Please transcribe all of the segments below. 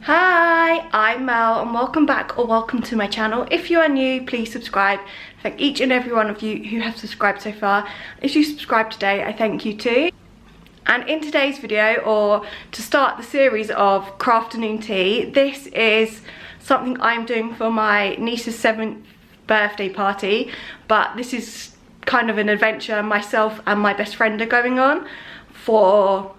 Hi, I'm Mel and welcome back or welcome to my channel. If you are new, please subscribe. I thank each and every one of you who have subscribed so far. If you subscribed today, I thank you too. And in today's video, or to start the series of Crafternoon tea, this is something I'm doing for my niece's 7th birthday party, but this is kind of an adventure myself and my best friend are going on for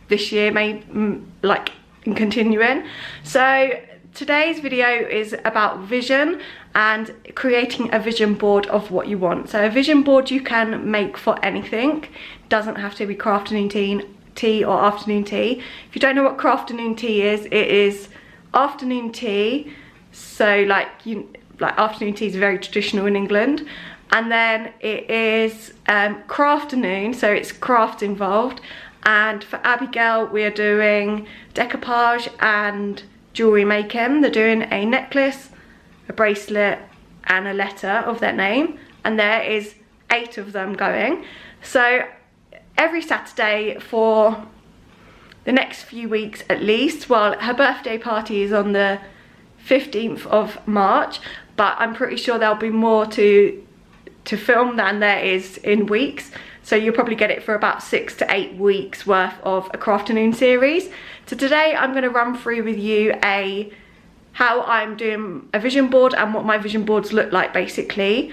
this year, maybe like and continuing. So today's video is about vision and creating a vision board of what you want. So a vision board you can make for anything, doesn't have to be Crafternoon tea or afternoon tea. If you don't know what Crafternoon tea is, it is afternoon tea. So like afternoon tea is very traditional in England, and then it is Crafternoon, so it's craft involved. And for Abigail, we are doing decoupage and jewellery making. They're doing a necklace, a bracelet and a letter of their name, and there is 8 of them going. So every Saturday for the next few weeks at least, well, her birthday party is on the 15th of March, but I'm pretty sure there'll be more to film than there is in weeks. So you'll probably get it for about 6 to 8 weeks worth of a Crafternoon series. So today I'm going to run through with you how I'm doing a vision board and what my vision boards look like basically.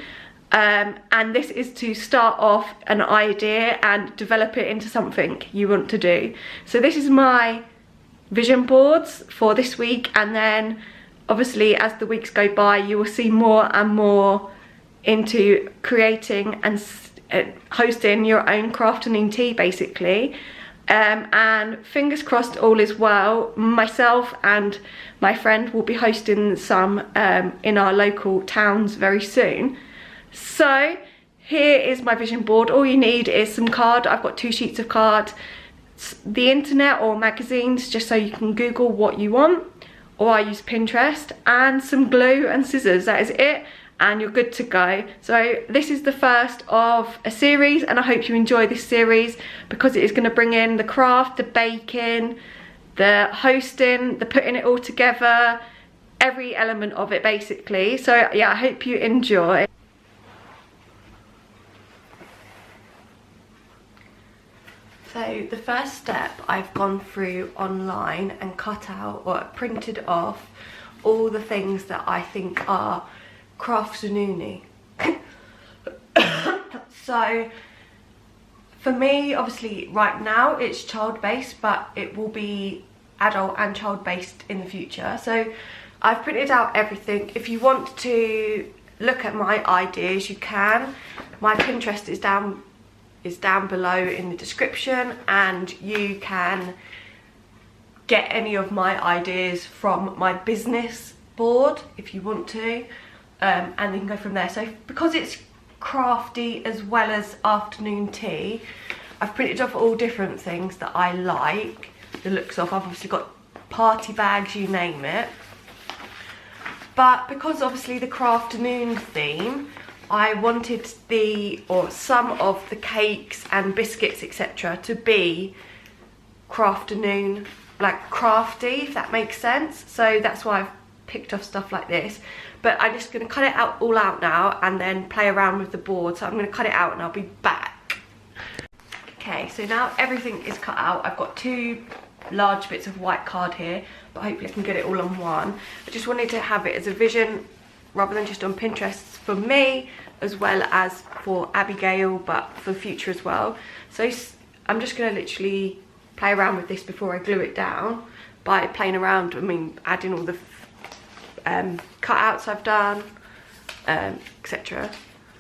And this is to start off an idea and develop it into something you want to do. So this is my vision boards for this week, and then obviously as the weeks go by you will see more and more into creating and hosting your own Crafternoon tea basically. And fingers crossed all is well, myself and my friend will be hosting some in our local towns very soon. So here is my vision board. All you need is some card. I've got 2 sheets of card, the internet or magazines just so you can Google what you want, or I use Pinterest, and some glue and scissors. That is it, and you're good to go. So this is the first of a series, and I hope you enjoy this series because it is going to bring in the craft, the baking, the hosting, the putting it all together, every element of it basically. So yeah, I hope you enjoy. So the first step, I've gone through online and cut out or printed off all the things that I think are Crafternoon-y. So for me, obviously right now it's child-based, but it will be adult and child-based in the future. So I've printed out everything. If you want to look at my ideas, you can. My Pinterest is down below in the description, and you can get any of my ideas from my business board if you want to. And you can go from there. So because it's crafty as well as afternoon tea, I've printed off all different things that I like the looks of. I've obviously got party bags, you name it. But because obviously the Crafternoon theme, I wanted some of the cakes and biscuits etc. to be Crafternoon, like crafty, if that makes sense. So that's why I've picked off stuff like this. But I'm just going to cut it all out now and then play around with the board. So I'm going to cut it out and I'll be back. Okay, so now everything is cut out. I've got 2 large bits of white card here, but hopefully I can get it all on one. I just wanted to have it as a vision rather than just on Pinterest for me, as well as for Abigail, but for the future as well. So I'm just going to literally play around with this before I glue it down by playing around, I mean adding all the cutouts I've done, etc.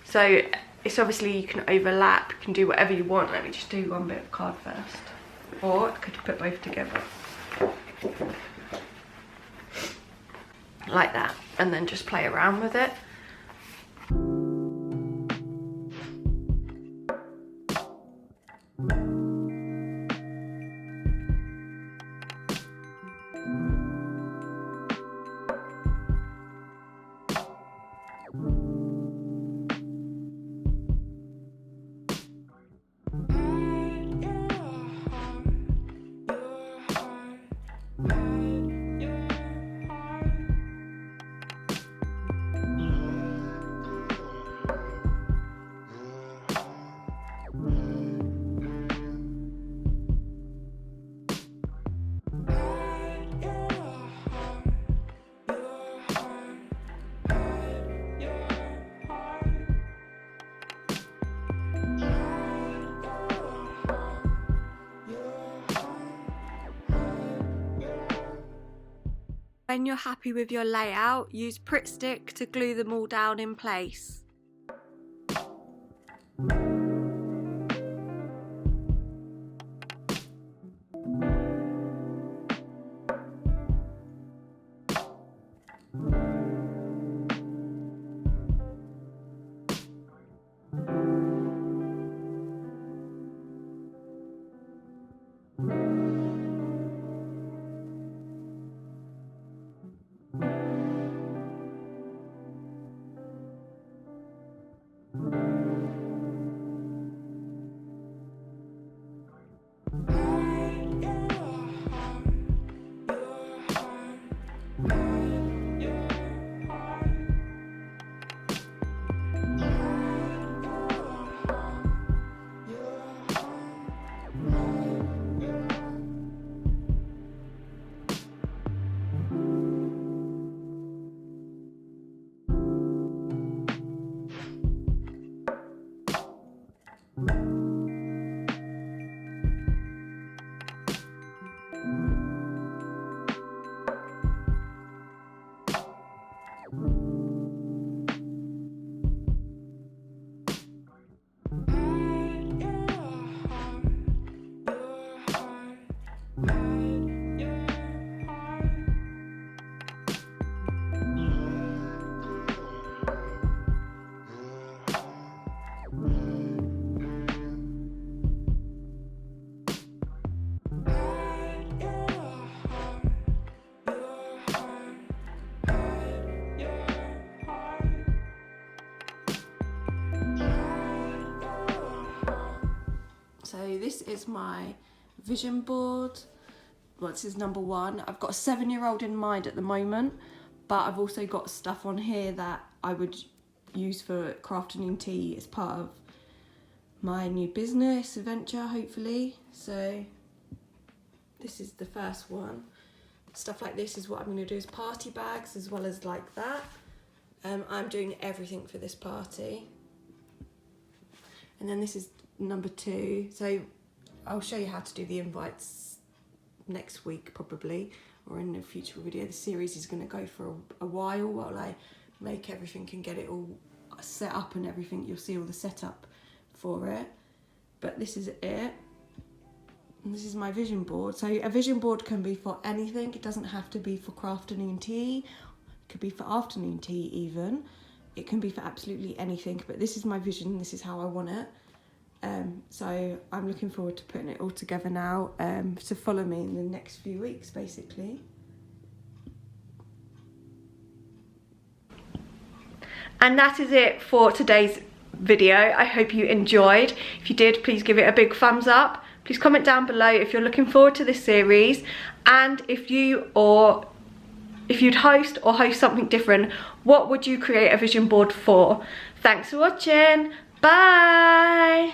So it's obviously you can overlap, you can do whatever you want. Let me just do one bit of card first, or I could put both together like that and then just play around with it. When you're happy with your layout, use Pritt Stick to glue them all down in place. So this is my vision board. Well, this is number 1. I've got a 7-year-old in mind at the moment, but I've also got stuff on here that I would use for Crafternoon tea as part of my new business venture, hopefully. So this is the first one. Stuff like this is what I'm going to do as party bags as well as like that. I'm doing everything for this party. And then this is number 2. So I'll show you how to do the invites next week probably, or in a future video. The series is going to go for a while while I make everything and get it all set up and everything. You'll see all the setup for it. But this is it. And this is my vision board. So a vision board can be for anything. It doesn't have to be for Crafternoon tea. It could be for afternoon tea even. It can be for absolutely anything. But this is my vision. This is how I want it. So I'm looking forward to putting it all together now, to follow me in the next few weeks basically. And that is it for today's video. I hope you enjoyed. If you did, please give it a big thumbs up. Please comment down below if you're looking forward to this series, and if you'd host something different, what would you create a vision board for? Thanks for watching. Bye.